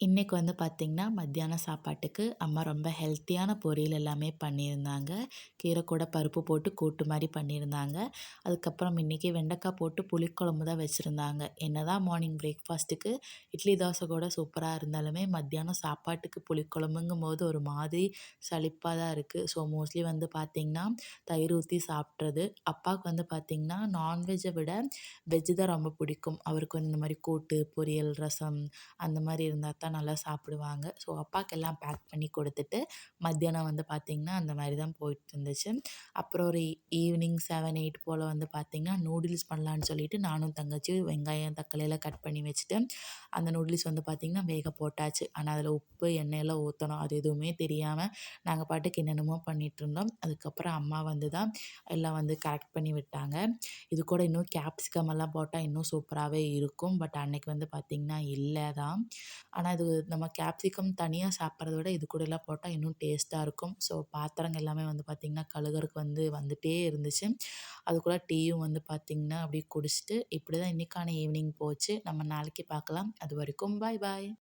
இன்னைக்கு வந்து பார்த்திங்கன்னா, மத்தியான சாப்பாட்டுக்கு அம்மா ரொம்ப ஹெல்த்தியான பொரியல் எல்லாமே பண்ணியிருந்தாங்க. கீரை கூட பருப்பு போட்டு கூட்டு மாரி பண்ணியிருந்தாங்க. அதுக்கப்புறம் இன்னைக்கு வெண்டைக்காய் போட்டு புளிக்குழம்பு தான் வச்சுருந்தாங்க. என்னதான் மார்னிங் பிரேக்ஃபாஸ்ட்டுக்கு இட்லி, தோசை கூட சூப்பரா இருந்தாலுமே, மத்தியானம் சாப்பாட்டுக்கு புளிக்குழம்புங்கும்போது ஒரு மாதிரி சலிப்பா தான் இருக்குது. ஸோ மோஸ்ட்லி வந்து பார்த்திங்கன்னா, தயிர் ஊத்தி சாப்பிட்றது. அப்பாவுக்கு வந்து பார்த்திங்கன்னா, நான்வெஜ்ஜை விட வெஜ் தான் ரொம்ப பிடிக்கும். அவருக்கு வந்து இந்த மாரி கூட்டு, பொரியல், ரசம் அந்த மாரி இருந்தா தான் நல்லா சாப்பிடுவாங்க. ஸோ அப்பாவுக்கு எல்லாம் பேக் பண்ணி கொடுத்துட்டு, மத்தியானம் வந்து பார்த்திங்கன்னா, அந்த மாரி தான் போயிட்டுருந்துச்சு. அப்புறம் ஒரு ஈவினிங் 7, 8 போல் வந்து பார்த்திங்கன்னா, நூடுல்ஸ் பண்ணலான்னு சொல்லிட்டு நானும் தங்கச்சியும் வெங்காயம், தக்காளி எல்லாம் கட் பண்ணி வச்சுட்டு, அந்த நூடுல்ஸ் வந்து பார்த்திங்கன்னா, வேக போட்டாச்சு. ஆனா அதில உப்பு, எண்ணெயெல்லாம் ஊத்தணும். அது எதுவுமே தெரியாம நாங்க பாட்டுக்கு என்னென்னமோ பண்ணிட்டுருந்தோம். அதுக்கப்புறம் அம்மா வந்து தான் எல்லாம் வந்து கரெக்ட் பண்ணி விட்டாங்க. இது கூட இன்னும் கேப்சிகம் எல்லாம் போட்டா இன்னும் சூப்பராவே இருக்கும். பட் அன்னைக்கு வந்து பார்த்திங்கன்னா, இல்ல தான். ஆனா இது நம்ம கேப்சிகம் தனியா சாப்பிட்றத விட இது கூடலாம் போட்டா இன்னும் டேஸ்ட்டா இருக்கும். ஸோ பாத்திரங்கள் எல்லாமே வந்து பார்த்திங்கன்னா, கழுகுறக்கு வந்துட்டே இருந்துச்சு. அதுக்கூட டீயும் வந்து பார்த்திங்கன்னா, அப்படியே குடிச்சிட்டு இப்படி தான் இன்னைக்கான ஈவினிங் போச்சு. நம்ம நாளைக்கு பார்க்கலாம். அதுவரைக்கும் பாய் பாய்.